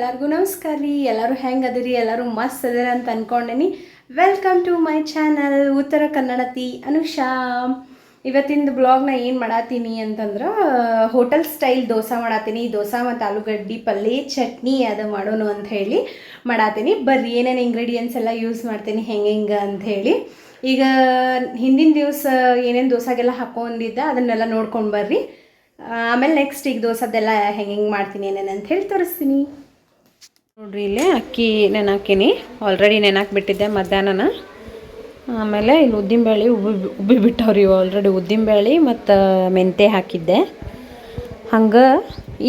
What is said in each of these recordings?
ಎಲ್ಲರಿಗೂ ನಮಸ್ಕಾರ ರೀ. ಎಲ್ಲರೂ ಹೆಂಗೆ ಅದಿರಿ? ಎಲ್ಲರೂ ಮಸ್ತ್ ಅದಿರ ಅಂತ ಅಂದ್ಕೊಂಡೇನಿ. ವೆಲ್ಕಮ್ ಟು ಮೈ ಚಾನಲ್ ಉತ್ತರ ಕನ್ನಡತಿ ಅನುಷಾ. ಇವತ್ತಿನ ಬ್ಲಾಗ್ನ ಏನು ಮಾಡತ್ತೀನಿ ಅಂತಂದ್ರೆ ಹೋಟೆಲ್ ಸ್ಟೈಲ್ ದೋಸೆ ಮಾಡತ್ತೀನಿ. ದೋಸೆ ಮತ್ತು ಆಲೂಗಡ್ಡೆ ಪಲ್ಯ ಚಟ್ನಿ ಅದು ಮಾಡೋಣ ಅಂತ ಹೇಳಿ ಮಾಡತ್ತೀನಿ. ಬರ್ರಿ ಏನೇನು ಇಂಗ್ರೀಡಿಯೆಂಟ್ಸ್ ಎಲ್ಲ ಯೂಸ್ ಮಾಡ್ತೀನಿ ಹೆಂಗೆ ಅಂಥೇಳಿ. ಈಗ ಹಿಂದಿನ ದಿವಸ ಏನೇನು ದೋಸೆಗೆಲ್ಲ ಹಾಕೊಂಡಿದ್ದೆ ಅದನ್ನೆಲ್ಲ ನೋಡ್ಕೊಂಡು ಬರ್ರಿ. ಆಮೇಲೆ ನೆಕ್ಸ್ಟ್ ಈಗ ದೋಸೆದೆಲ್ಲ ಹೆಂಗೆ ಮಾಡ್ತೀನಿ ಏನೇನು ಅಂತ ಹೇಳಿ ತೋರಿಸ್ತೀನಿ ನೋಡ್ರಿ. ಇಲ್ಲೇ ಅಕ್ಕಿ ನೆನಾಕಿನಿ, ಆಲ್ರೆಡಿ ನೆನಾಕ್ಬಿಟ್ಟಿದ್ದೆ ಮಧ್ಯಾಹ್ನ. ಆಮೇಲೆ ಇಲ್ಲಿ ಉದ್ದಿನಬೇಳೆ ಉಬ್ಬಿ ಬಿಟ್ಟವ್ರಿ ಆಲ್ರೆಡಿ. ಉದ್ದಿನಬೇಳೆ ಮತ್ತು ಮೆಂತೆ ಹಾಕಿದ್ದೆ. ಹಂಗೆ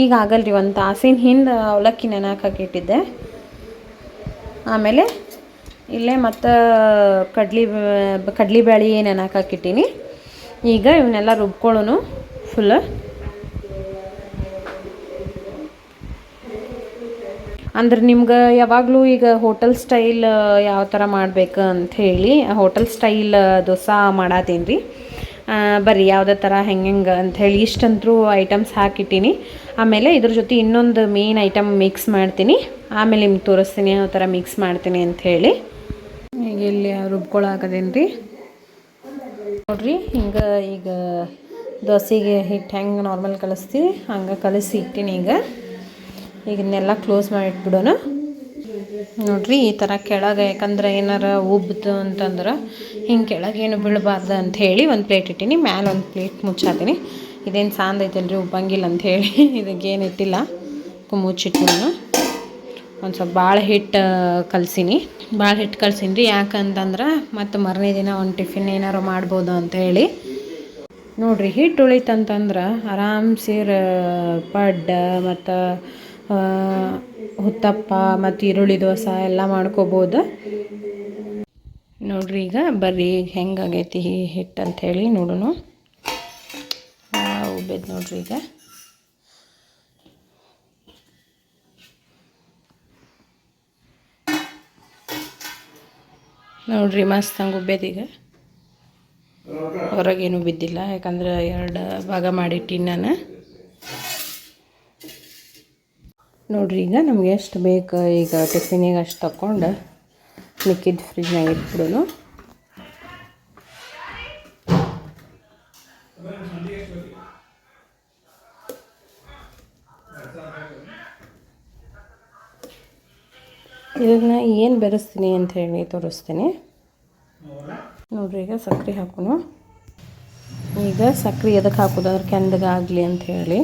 ಈಗ ಆಗಲ್ರಿ, ಒಂದು ತಾಸಿನ ಹಿಂದೆ ಅವಲಕ್ಕಿ ನೆನಾಕಿಟ್ಟಿದ್ದೆ. ಆಮೇಲೆ ಇಲ್ಲೇ ಮತ್ತು ಕಡ್ಲಿಬೇಳೆ ನೆನಾಕಿಟ್ಟಿನಿ. ಈಗ ಇವನ್ನೆಲ್ಲ ರುಬ್ಕೊಳ್ಳೋನು ಫುಲ್. ಅಂದ್ರೆ ನಿಮ್ಗೆ ಯಾವಾಗಲೂ ಈಗ ಹೋಟೆಲ್ ಸ್ಟೈಲ್ ಯಾವ ಥರ ಮಾಡ್ಬೇಕು ಅಂಥೇಳಿ ಹೋಟೆಲ್ ಸ್ಟೈಲ್ ದೋಸೆ ಮಾಡತ್ತೀನಿ ರೀ. ಬರ್ರಿ ಯಾವುದೇ ಥರ ಹೆಂಗೆ ಅಂಥೇಳಿ ಇಷ್ಟಂತರೂ ಐಟಮ್ಸ್ ಹಾಕಿಟ್ಟಿನಿ. ಆಮೇಲೆ ಇದ್ರ ಜೊತೆ ಇನ್ನೊಂದು ಮೇನ್ ಐಟಮ್ ಮಿಕ್ಸ್ ಮಾಡ್ತೀನಿ. ಆಮೇಲೆ ನಿಮ್ಗೆ ತೋರಿಸ್ತೀನಿ ಯಾವ ಥರ ಮಿಕ್ಸ್ ಮಾಡ್ತೀನಿ ಅಂಥೇಳಿ. ಈಗ ಇಲ್ಲಿ ರುಬ್ಕೊಳಕದೇನು ರೀ ನೋಡ್ರಿ. ಹಿಂಗೆ ಈಗ ದೋಸೆಗೆ ಹಿಟ್ಟು ಹೆಂಗೆ ನಾರ್ಮಲ್ ಕಲಿಸ್ತೀವಿ ಹಂಗೆ ಕಲಿಸಿ ಇಟ್ಟಿನಿ. ಇದನ್ನೆಲ್ಲ ಕ್ಲೋಸ್ ಮಾಡಿಟ್ಬಿಡೋಣ ನೋಡ್ರಿ. ಈ ಥರ ಕೆಳಗೆ ಯಾಕಂದ್ರೆ ಏನಾರ ಉಬ್ಬಿತು ಅಂತಂದ್ರೆ ಹಿಂಗೆ ಕೆಳಗೆ ಏನು ಬೀಳಬಾರ್ದು ಅಂಥೇಳಿ ಒಂದು ಪ್ಲೇಟ್ ಇಟ್ಟೀನಿ. ಮ್ಯಾಲೆ ಒಂದು ಪ್ಲೇಟ್ ಮುಚ್ಚಾತೀನಿ. ಇದೇನು ಸಾಂದ್ ಐತಲ್ರಿ ಉಬ್ಬಂಗಿಲ್ಲ ಅಂಥೇಳಿ ಇದಕ್ಕೇನು ಇಟ್ಟಿಲ್ಲ, ಮುಚ್ಚಿಟ್ಟು ಒಂದು ಸ್ವಲ್ಪ ಭಾಳ ಹಿಟ್ಟು ಕಲಸೀನಿ. ಭಾಳ ಹಿಟ್ಟು ಕಲಸೀನಿ ರೀ. ಯಾಕಂತಂದ್ರೆ ಮತ್ತು ಮರನೇ ದಿನ ಒಂದು ಟಿಫಿನ್ ಏನಾರು ಮಾಡ್ಬೋದು ಅಂಥೇಳಿ ನೋಡಿರಿ. ಹಿಟ್ಟು ಉಳಿತಂತಂದ್ರೆ ಆರಾಮ್ಸೆ ಪಡ್ಡ ಮತ್ತು ಹುತ್ತಪ್ಪ ಮತ್ತು ಈರುಳ್ಳಿ ದೋಸೆ ಎಲ್ಲ ಮಾಡ್ಕೋಬೋದು ನೋಡ್ರಿ. ಈಗ ಬರ್ರಿ ಹೆಂಗಾಗೈತಿ ಹಿಟ್ಟು ಅಂಥೇಳಿ ನೋಡೋಣ. ಉಬ್ಬೇದು ನೋಡ್ರಿ. ಈಗ ನೋಡ್ರಿ ಮಸ್ತ್ ಹಂಗೆ ಉಬ್ಬೇದು. ಈಗ ಹೊರಗೇನು ಬಿದ್ದಿಲ್ಲ, ಯಾಕಂದ್ರೆ 2 ಭಾಗ ಮಾಡಿಟ್ಟಿನಿ ನಾನು ನೋಡ್ರಿ. ಈಗ ನಮ್ಗೆ ಎಷ್ಟು ಬೇಕು ಈಗ ಟಿಫಿನಿಗೆ ಅಷ್ಟು ತಗೊಂಡು ಮಿಕ್ಕಿದ್ದು ಫ್ರಿಜ್ನಾಗ ಇಟ್ಬಿಡೋನು. ಇದನ್ನ ಏನು ಬೆರೆಸ್ತೀನಿ ಅಂತ ಹೇಳಿ ತೋರಿಸ್ತೀನಿ ನೋಡ್ರಿ. ಈಗ ಸಕ್ಕರೆ ಹಾಕೋನು. ಈಗ ಸಕ್ಕರೆ ಎದಕ್ಕೆ ಹಾಕೋದು ಅಂದ್ರೆ ಕೆಂದಗಾಗಲಿ ಅಂಥೇಳಿ.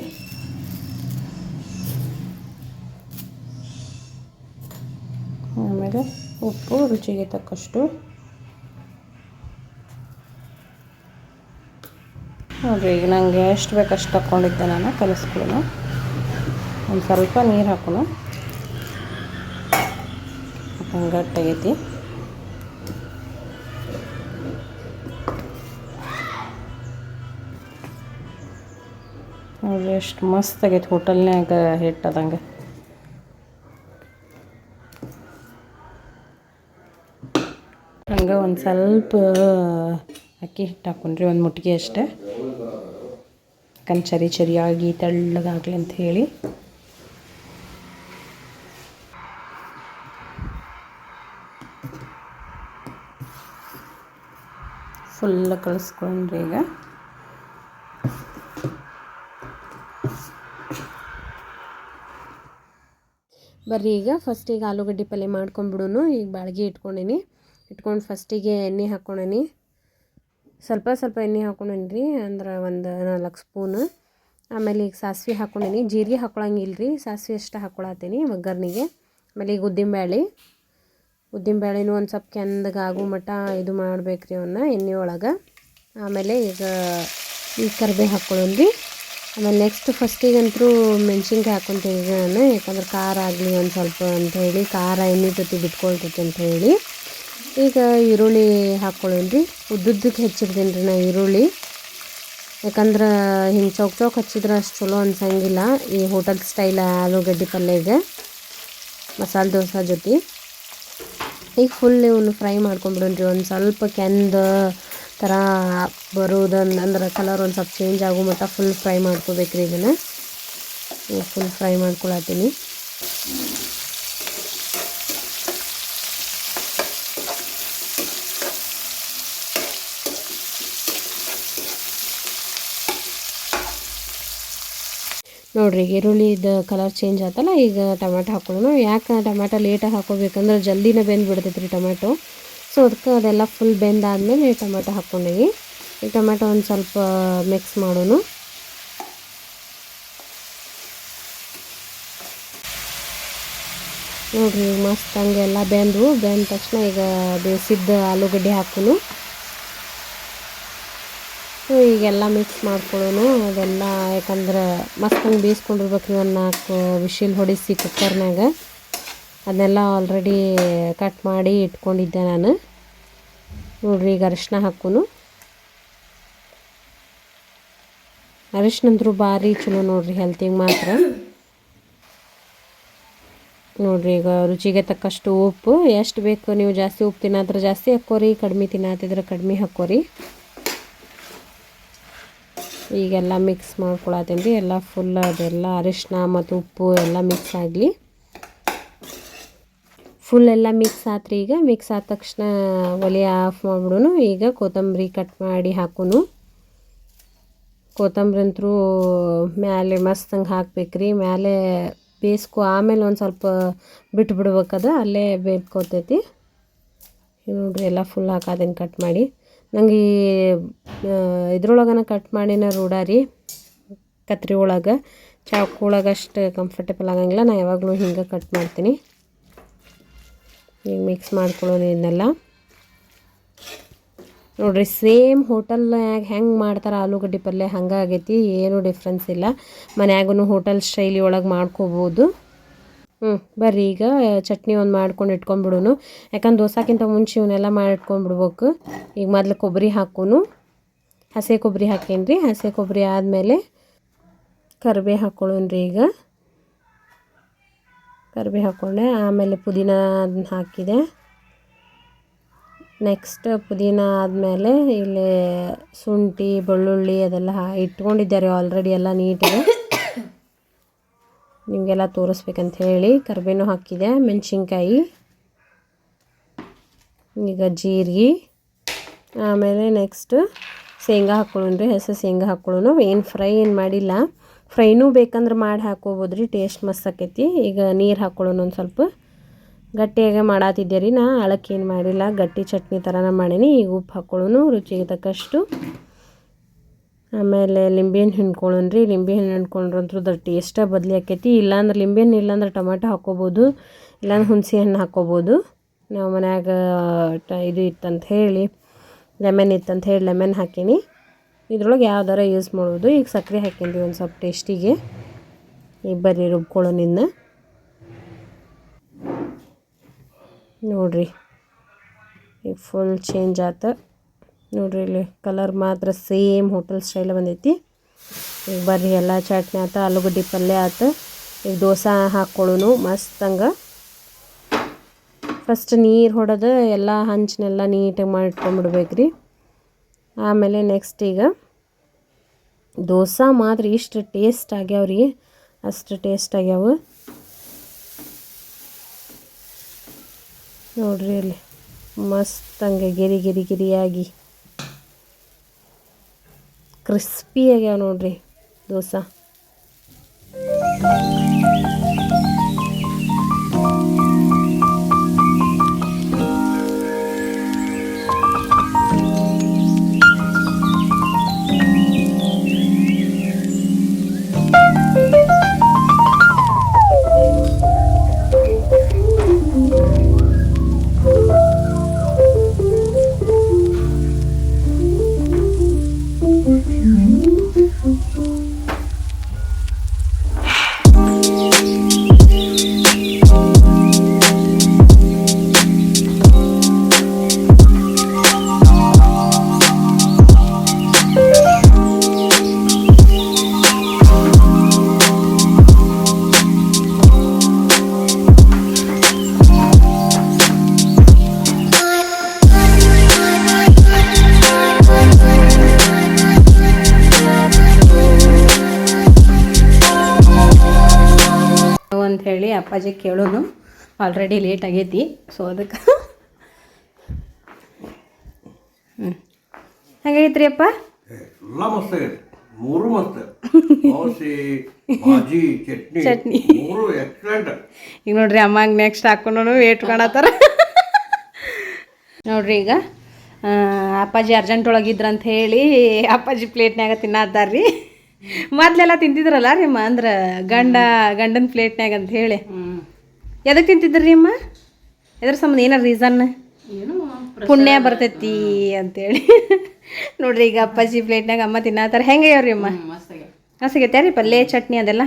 ಆಮೇಲೆ ಉಪ್ಪು ರುಚಿಗೆ ತಕ್ಕಷ್ಟು ನೋಡಿರಿ. ಈಗ ನನಗೆ ಎಷ್ಟು ಬೇಕಷ್ಟು ತಗೊಂಡಿದ್ದೆ ನಾನು. ಕಲಿಸ್ಕೊಳ್ಳೋಣ. ಒಂದು ಸ್ವಲ್ಪ ನೀರು ಹಾಕೋಣ. ಹಂಗೆ ಗಟ್ಟಾಗೈತಿ ನೋಡಿರಿ. ಎಷ್ಟು ಮಸ್ತ್ ಆಗೈತಿ ಹೋಟೆಲ್ನಾಗ ಹಿಟ್ಟದಂಗೆ. ಹಂಗೆ ಒಂದು ಸ್ವಲ್ಪ ಅಕ್ಕಿ ಹಿಟ್ಟು ಹಾಕೊಂಡ್ರಿ, ಒಂದು ಮುಟ್ಟಿಗೆ ಅಷ್ಟೆ. ಯಾಕಂದ್ರೆ ಚರಿಯಾಗಿ ತೆಳ್ಳಗಾಗಲಿ ಅಂಥೇಳಿ. ಫುಲ್ ಕಳಿಸ್ಕೊಂಡ್ರಿ. ಈಗ ಬರ್ರಿ ಈಗ ಫಸ್ಟಿಗೆ ಆಲೂಗಡ್ಡೆ ಪಲ್ಯ ಮಾಡ್ಕೊಂಡ್ಬಿಡೋನು. ಈಗ ಬಾಳ್ಗೆ ಇಟ್ಕೊಂಡೀನಿ. ಇಟ್ಕೊಂಡು ಫಸ್ಟಿಗೆ ಎಣ್ಣೆ ಹಾಕ್ಕೊಂಡೀನಿ. ಸ್ವಲ್ಪ ಎಣ್ಣೆ ಹಾಕ್ಕೊಂಡೀನಿ ರೀ, ಅಂದ್ರೆ ಒಂದು 4 ಸ್ಪೂನು. ಆಮೇಲೆ ಈಗ ಸಾಸಿವೆ ಹಾಕ್ಕೊಂಡೀನಿ. ಜೀರಿಗೆ ಹಾಕ್ಕೊಳಂಗಿಲ್ಲ ರೀ, ಸಾಸಿವೆ ಅಷ್ಟು ಹಾಕ್ಕೊಳತ್ತೀನಿ ಒಗ್ಗರ್ನಿಗೆ. ಆಮೇಲೆ ಈಗ ಉದ್ದಿನಬೇಳೆನೂ ಒಂದು ಸ್ವಲ್ಪ ಕೆಂದಗಾಗೋ ಮಟ್ಟ ಇದು ಮಾಡ್ಬೇಕು ರೀ ಅವನ್ನ ಎಣ್ಣೆ ಒಳಗೆ. ಆಮೇಲೆ ಈಗ ಕರಿಬೇವು ಹಾಕ್ಕೊಳ್ಳೋಣ ರೀ. ಆಮೇಲೆ ನೆಕ್ಸ್ಟ್ ಫಸ್ಟಿಗಂತೂ ಮೆಣ್ಸಿನ್ಕಾಯಿ ಹಾಕ್ಕೊತೀನಿ ನಾನು, ಯಾಕಂದ್ರೆ ಖಾರ ಆಗಲಿ ಒಂದು ಸ್ವಲ್ಪ ಅಂಥೇಳಿ. ಖಾರ ಎಣ್ಣೆ ಜೊತೆ ಬಿಟ್ಕೊಳ್ತೈತೆ ಅಂಥೇಳಿ. ಈಗ ಈರುಳ್ಳಿ ಹಾಕ್ಕೊಳ್ಳೋಣ ರೀ. ಉದ್ದುದ್ದಕ್ಕೆ ಹೆಚ್ಚಿರ್ತೀನಿ ರೀ ನಾ ಈರುಳ್ಳಿ, ಯಾಕಂದ್ರೆ ಹಿಂಗೆ ಚೌಕ್ ಹಚ್ಚಿದ್ರೆ ಅಷ್ಟು ಚಲೋ ಅನ್ಸಂಗಿಲ್ಲ ಈ ಹೋಟೆಲ್ ಸ್ಟೈಲ್ ಆಲೂಗಡ್ಡೆ ಪಲ್ಯಗೆ ಮಸಾಲೆ ದೋಸೆ ಜೊತೆ. ಈಗ ಫುಲ್ ಇವನು ಫ್ರೈ ಮಾಡ್ಕೊಂಡ್ಬಿಡೋಣ ರೀ. ಒಂದು ಸ್ವಲ್ಪ ಕೆಂದ ಥರ ಬರೋದಂದ್ರೆ ಕಲರ್ ಒಂದು ಸ್ವಲ್ಪ ಚೇಂಜ್ ಆಗೋ ಮಟ್ಟ ಫುಲ್ ಫ್ರೈ ಮಾಡ್ಕೋಬೇಕ್ರಿ. ಇದನ್ನು ಫುಲ್ ಫ್ರೈ ಮಾಡ್ಕೊಳತ್ತೀನಿ. ನೋಡಿರಿ ಈರುಳ್ಳಿದು ಕಲರ್ ಚೇಂಜ್ ಆತಲ್ಲ. ಈಗ ಟೊಮೆಟೊ ಹಾಕೊಳ್ಳೋಣ. ಯಾಕೆ ಟೊಮೆಟೊ ಲೇಟಾಗಿ ಹಾಕೋಬೇಕಂದ್ರೆ ಜಲ್ದಿನೇ ಬೆಂದ್ಬಿಡ್ತೈತೆ ರೀ ಟೊಮೆಟೊ. ಸೊ ಅದಕ್ಕೆ ಅದೆಲ್ಲ ಫುಲ್ ಬೆಂದಾದ್ಮೇಲೆ ಟೊಮೆಟೊ ಹಾಕ್ಕೊಂಡೀವಿ. ಈ ಟೊಮೆಟೊ ಒಂದು ಸ್ವಲ್ಪ ಮಿಕ್ಸ್ ಮಾಡೋಣ. ನೋಡಿರಿ ಈಗ ಮಸ್ತ್ ಹಂಗೆ ಎಲ್ಲ ಬೆಂದ ತಕ್ಷಣ ಈಗ ಬೇಯಿಸಿದ್ದ ಆಲೂಗಡ್ಡೆ ಹಾಕೋನು. ಸೊ ಈಗೆಲ್ಲ ಮಿಕ್ಸ್ ಮಾಡ್ಕೊಳ್ಳೋನು ಅದೆಲ್ಲ. ಯಾಕಂದ್ರೆ ಮಸ್ತ್ ಹಂಗೆ ಬೇಯಿಸ್ಕೊಂಡಿರ್ಬೇಕು ರೀ. ಒಂದು 4 ವಿಶಿಲ್ ಹೊಡಿಸಿ ಕುಕ್ಕರ್ನಾಗ. ಅದನ್ನೆಲ್ಲ ಆಲ್ರೆಡಿ ಕಟ್ ಮಾಡಿ ಇಟ್ಕೊಂಡಿದ್ದೆ ನಾನು. ನೋಡಿರಿ ಈಗ ಅರಿಶಿನ ಹಾಕೋನು. ಅರಿಶಿನಂದ್ರೂ ಭಾರಿ ಚಲೋ ನೋಡಿರಿ ಹೆಲ್ತಿಗೆ ಮಾತ್ರ. ನೋಡಿರಿ ಈಗ ರುಚಿಗೆ ತಕ್ಕಷ್ಟು ಉಪ್ಪು. ಎಷ್ಟು ಬೇಕು ನೀವು ಜಾಸ್ತಿ ಉಪ್ಪು ತಿನ್ನೋದ್ರೆ ಜಾಸ್ತಿ ಹಾಕ್ಕೋರಿ, ಕಡಿಮೆ ತಿನ್ನತ್ತಿದ್ರೆ ಕಡಿಮೆ ಹಾಕ್ಕೋರಿ. ಈಗೆಲ್ಲ ಮಿಕ್ಸ್ ಮಾಡ್ಕೊಳತ್ತೀನಿ ರೀ. ಎಲ್ಲ ಫುಲ್ ಅದೆಲ್ಲ ಅರಿಶಿನ ಮತ್ತು ಉಪ್ಪು ಎಲ್ಲ ಮಿಕ್ಸ್ ಆಗಲಿ. ಫುಲ್ ಎಲ್ಲ ಮಿಕ್ಸ್ ಆತ್ರಿ. ಈಗ ಮಿಕ್ಸ್ ಆದ ತಕ್ಷಣ ಒಲೆ ಆಫ್ ಮಾಡಿಬಿಡೋನು. ಈಗ ಕೊತ್ತಂಬರಿ ಕಟ್ ಮಾಡಿ ಹಾಕೋನು. ಕೊತ್ತಂಬರಿ ಅಂತೂ ಮ್ಯಾಲೆ ಮಸ್ತ್ ಹಂಗೆ ಹಾಕ್ಬೇಕ್ರಿ. ಮ್ಯಾಲೆ ಬೇಯಿಸ್ಕೊ ಆಮೇಲೆ ಒಂದು ಸ್ವಲ್ಪ ಬಿಟ್ಟು ಬಿಡ್ಬೇಕದ, ಅಲ್ಲೇ ಬೇಯ್ಕೋತೈತಿ. ನೋಡಿರಿ ಎಲ್ಲ ಫುಲ್ ಹಾಕೋದೇನು ಕಟ್ ಮಾಡಿ. ನಂಗೆ ಈ ಇದ್ರೊಳಗನ ಕಟ್ ಮಾಡಿನ ರೂಢ ರೀ, ಕತ್ರಿ ಒಳಗೆ. ಚಾಕು ಒಳಗೆ ಅಷ್ಟು ಕಂಫರ್ಟೇಬಲ್ ಆಗಂಗಿಲ್ಲ. ನಾನು ಯಾವಾಗಲೂ ಹಿಂಗೆ ಕಟ್ ಮಾಡ್ತೀನಿ. ಈಗ ಮಿಕ್ಸ್ ಮಾಡ್ಕೊಳ್ಳೋದು ಇದನ್ನೆಲ್ಲ. ನೋಡಿರಿ ಸೇಮ್ ಹೋಟೆಲ್ನಾಗ ಹೆಂಗೆ ಮಾಡ್ತಾರೆ ಆಲೂಗಡ್ಡೆ ಪಲ್ಯ ಹಂಗೆ ಆಗೈತಿ. ಏನೂ ಡಿಫ್ರೆನ್ಸ್ ಇಲ್ಲ. ಮನ್ಯಾಗೂ ಹೋಟೆಲ್ ಶೈಲಿ ಒಳಗೆ ಮಾಡ್ಕೋಬೋದು. ಬರ್ರಿ ಈಗ ಚಟ್ನಿ ಒಂದು ಮಾಡ್ಕೊಂಡು ಇಟ್ಕೊಂಡ್ಬಿಡೋನು. ಯಾಕಂದ್ರೆ ದೋಸಾಕ್ಕಿಂತ ಮುಂಚೆ ಇವನ್ನೆಲ್ಲ ಮಾಡಿಟ್ಕೊಂಡ್ಬಿಡ್ಬೇಕು. ಈಗ ಮೊದಲು ಕೊಬ್ಬರಿ ಹಾಕೋನು. ಹಸಿ ಕೊಬ್ಬರಿ ಹಾಕೇನಿ ರೀ. ಹಸಿ ಕೊಬ್ಬರಿ ಆದಮೇಲೆ ಕರಿಬೇವು ಹಾಕ್ಕೊಳ್ಳೋಣ ರೀ. ಈಗ ಕರಿಬೇವು ಹಾಕ್ಕೊಂಡೆ. ಆಮೇಲೆ ಪುದೀನ ಅದನ್ನ ಹಾಕಿದೆ. ನೆಕ್ಸ್ಟ್ ಪುದೀನ ಆದಮೇಲೆ ಇಲ್ಲಿ ಶುಂಠಿ ಬೆಳ್ಳುಳ್ಳಿ ಅದೆಲ್ಲ ಇಟ್ಕೊಂಡಿದ್ದಾರೆ ಆಲ್ರೆಡಿ ಎಲ್ಲ ನೀಟಾಗಿ. ನಿಮಗೆಲ್ಲ ತೋರಿಸ್ಬೇಕಂತ ಹೇಳಿ ಕರಿಬೇವು ಹಾಕಿದೆ. ಮೆಣಸಿನ್ಕಾಯಿ, ಈಗ ಜೀರಿಗೆ, ಆಮೇಲೆ ನೆಕ್ಸ್ಟ್ ಶೇಂಗಾ ಹಾಕ್ಕೊಳ್ಳೋಣ ರೀ. ಹಸಿ ಶೇಂಗಾ ಹಾಕ್ಕೊಳ್ಳೋಣ. ಏನು ಫ್ರೈ ಏನು ಮಾಡಿಲ್ಲ. ಫ್ರೈನೂ ಬೇಕಂದ್ರೆ ಮಾಡಿ ಹಾಕ್ಕೋಬೋದು ರೀ, ಟೇಸ್ಟ್ ಮಸ್ತ್ ಆಕೈತಿ. ಈಗ ನೀರು ಹಾಕ್ಕೊಳ್ಳೋಣ. ಒಂದು ಸ್ವಲ್ಪ ಗಟ್ಟಿಯಾಗೆ ಮಾಡತ್ತಿದ್ದೆ ರೀ. ನಾ ಅಳಕ್ಕೇನು ಮಾಡಿಲ್ಲ, ಗಟ್ಟಿ ಚಟ್ನಿ ಥರನ ಮಾಡೀನಿ. ಈಗ ಉಪ್ಪು ಹಾಕ್ಕೊಳ್ಳೋಣ ರುಚಿಗೆ ತಕ್ಕಷ್ಟು. ಆಮೇಲೆ ಲಿಂಬೆಹಣ್ಣು ಹಿಂಡ್ಕೊಳ್ಳೋಣ ರೀ. ಲಿಂಬೆಹಣ್ಣು ಹಿಂಡ್ಕೊಂಡ್ರಂತೂ ಅದ್ರ ಟೇಸ್ಟೇ ಬದಲಿ ಆಕೈತಿ. ಇಲ್ಲಾಂದ್ರೆ ಲಿಂಬೆಹಣ್ಣು ಇಲ್ಲಾಂದ್ರೆ ಟೊಮೆಟೊ ಹಾಕ್ಕೋಬೋದು, ಇಲ್ಲಾಂದ್ರೆ ಹುಣಸೆ ಹಣ್ಣು ಹಾಕ್ಕೋಬೋದು. ನಾವು ಮನ್ಯಾಗ ಇದು ಇತ್ತಂತ ಹೇಳಿ, ಲೆಮನ್ ಇತ್ತಂತ ಹೇಳಿ ಲೆಮನ್ ಹಾಕೀನಿ. ಇದ್ರೊಳಗೆ ಯಾವ್ದಾರ ಯೂಸ್ ಮಾಡ್ಬೋದು. ಈಗ ಸಕ್ಕರೆ ಹಾಕೀನಿ ಒಂದು ಸ್ವಲ್ಪ ಟೇಸ್ಟಿಗೆ. ಈಗ ಬರ್ರಿ ರುಬ್ಕೊಳ್ಳೋಣ ಇನ್ನು. ನೋಡಿರಿ ಈಗ ಫುಲ್ ಚೇಂಜ್ ಆತ. ನೋಡಿರಿ ಇಲ್ಲಿ ಕಲರ್ ಮಾತ್ರ ಸೇಮ್ ಹೋಟೆಲ್ ಸ್ಟೈಲ್ ಬಂದೈತಿ. ಈಗ ಬರ್ರಿ ಎಲ್ಲ ಚಟ್ನಿ ಆತ, ಆಲೂಗಡ್ಡೆ ಪಲ್ಯ ಆತ. ಈಗ ದೋಸೆ ಹಾಕ್ಕೊಳ್ಳೋನು ಮಸ್ತ್ ಹಂಗೆ. ಫಸ್ಟ್ ನೀರು ಹೊಡೆದು ಎಲ್ಲ ಹಂಚನೆಲ್ಲ ನೀಟಾಗಿ ಮಾಡಿಟ್ಕೊಂಡ್ಬಿಡ್ಬೇಕು ರೀ. ಆಮೇಲೆ ನೆಕ್ಸ್ಟ್ ಈಗ ದೋಸೆ ಮಾತ್ರ ಇಷ್ಟು ಟೇಸ್ಟ್ ಆಗ್ಯಾವ್ರಿ, ಅಷ್ಟು ಟೇಸ್ಟ್ ಆಗ್ಯಾವ. ನೋಡ್ರಿ ಅಲ್ಲಿ ಮಸ್ತ್ ಹಂಗೆ ಗಿರಿ ಗಿರಿ ಗಿರಿಯಾಗಿ ಕ್ರಿಸ್ಪಿ ಆಗ್ಯಾವ ನೋಡ್ರಿ ದೋಸೆ. ಅಂಥೇಳಿ ಅಪ್ಪಾಜಿ ಕೇಳೋನು. ಆಲ್ರೆಡಿ ಲೇಟ್ ಆಗೈತಿ. ಸೊ ಅದಕ್ಕೆ ಹಾಗೈತ್ರಿ ಅಪ್ಪ. ಎಲ್ಲ ಮಸ್ತ್ ಆಗೈತಿ, ಮೂರು ಮಸ್ತ್. ದೋಸೆ ಭಾಜಿ ಚಟ್ನಿ ಚಟ್ನಿ. ಮೂರು ಎಕ್ಸಲೆಂಟ್. ಈಗ ನೋಡ್ರಿ ಅಮ್ಮಗೆ ನೆಕ್ಸ್ಟ್ ಹಾಕೊಂಡು ವೇಟ್ ಕಾಣತ್ತಾರ. ನೋಡ್ರಿ ಈಗ ಅಪ್ಪಾಜಿ ಅರ್ಜೆಂಟ್ ಒಳಗಿದ್ರಂತ ಹೇಳಿ ಅಪ್ಪಾಜಿ ಪ್ಲೇಟ್ನ್ಯಾಗ ತಿನ್ನತ್ತಾರ್ರಿ. ಮೊದ್ಲೆಲ್ಲ ತಿಂತಿದ್ರಲ್ಲ ರೀ ಅಮ್ಮ, ಅಂದ್ರೆ ಗಂಡನ ಪ್ಲೇಟ್ನ್ಯಾಗ ಅಂತ ಹೇಳಿ. ಎದಕ್ಕೆ ತಿಂತಿದ್ರಿ ಅಮ್ಮ? ಎದ್ರ ಸಂಬಂಧ ಏನಾರ ರೀಸನ್? ಪುಣ್ಯ ಬರ್ತೈತಿ ಅಂತೇಳಿ. ನೋಡ್ರಿ ಈಗ ಅಪ್ಪಾಜಿ ಪ್ಲೇಟ್ನಾಗ ಅಮ್ಮ ತಿನ್ನತ್ತಾರ. ಹೆಂಗಯ್ಯವ್ರಿ ಅಮ್ಮ? ಮಸ್ತಾಗೈತೆ ರೀ ಪಲ್ಯ ಚಟ್ನಿ ಅದೆಲ್ಲ.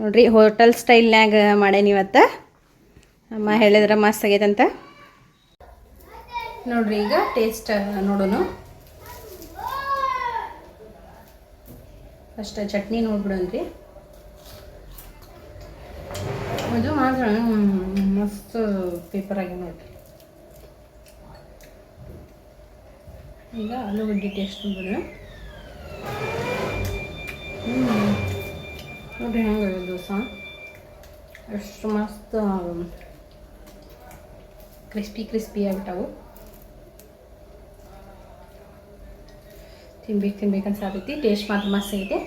ನೋಡ್ರಿ ಹೋಟೆಲ್ ಸ್ಟೈಲ್ನ್ಯಾಗ ಮಾಡೇನಿ ಇವತ್ತು. ಅಮ್ಮ ಹೇಳಿದ್ರೆ ಮಸ್ತ್ ಆಗೈತಂತ. ನೋಡ್ರಿ ಈಗ ಟೇಸ್ಟ್ ನೋಡೋಣ. ಫಸ್ಟ್ ಚಟ್ನಿ ನೋಡ್ಬಿಡೋಣ್ರಿ. ಇದು ಮಾತ್ರ ಮಸ್ತ್ ಪೇಪರ್ ಆಗಿ ನೋಡ್ರಿ. ಈಗ ಆಲೂಗಡ್ಡೆ ಟೇಸ್ಟ್ ನೋಡೋಣ. ನೋಡ್ರಿ ಹೆಂಗೆ ದೋಸೆ ಎಷ್ಟು ಮಸ್ತ್ ಕ್ರಿಸ್ಪಿ ಆಗ್ಬಿಟ್ಟವು. ತಿನ್ಬೇಕು ಅನ್ಸಾತೈತಿ. ಟೇಸ್ಟ್ ಮಾತ್ರ ಮಸ್ತ್ ಐತೆ.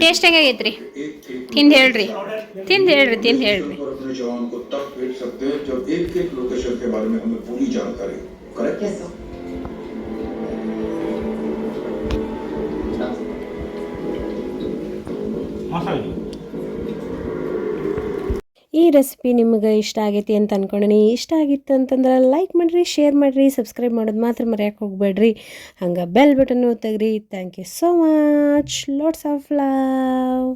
ಟೇಸ್ಟ್ ಹೆಂಗಾಗೈತ್ರಿ? ತಿಂದು ಹೇಳ್ರಿ. और अपने जवान को तब भेज सकते हैं जब एक लोकेशन के बारे में हमें पूरी जानकारी हो। करेक्ट? Yes sir. ಈ ರೆಸಿಪಿ ನಿಮ್ಗೆ ಇಷ್ಟ ಆಗೈತಿ ಅಂತ ಅನ್ಕೊಂಡೀನಿ. ಇಷ್ಟ ಆಗಿತ್ತು ಅಂತಂದ್ರೆ ಲೈಕ್ ಮಾಡಿರಿ, ಶೇರ್ ಮಾಡಿರಿ, ಸಬ್ಸ್ಕ್ರೈಬ್ ಮಾಡೋದು ಮಾತ್ರ ಮರೆಯೋಕೆ ಹೋಗ್ಬೇಡ್ರಿ. ಹಂಗೆ ಬೆಲ್ ಬಟನ್ ಒತ್ತಗ್ರಿ. Thank you so much. Lots of love.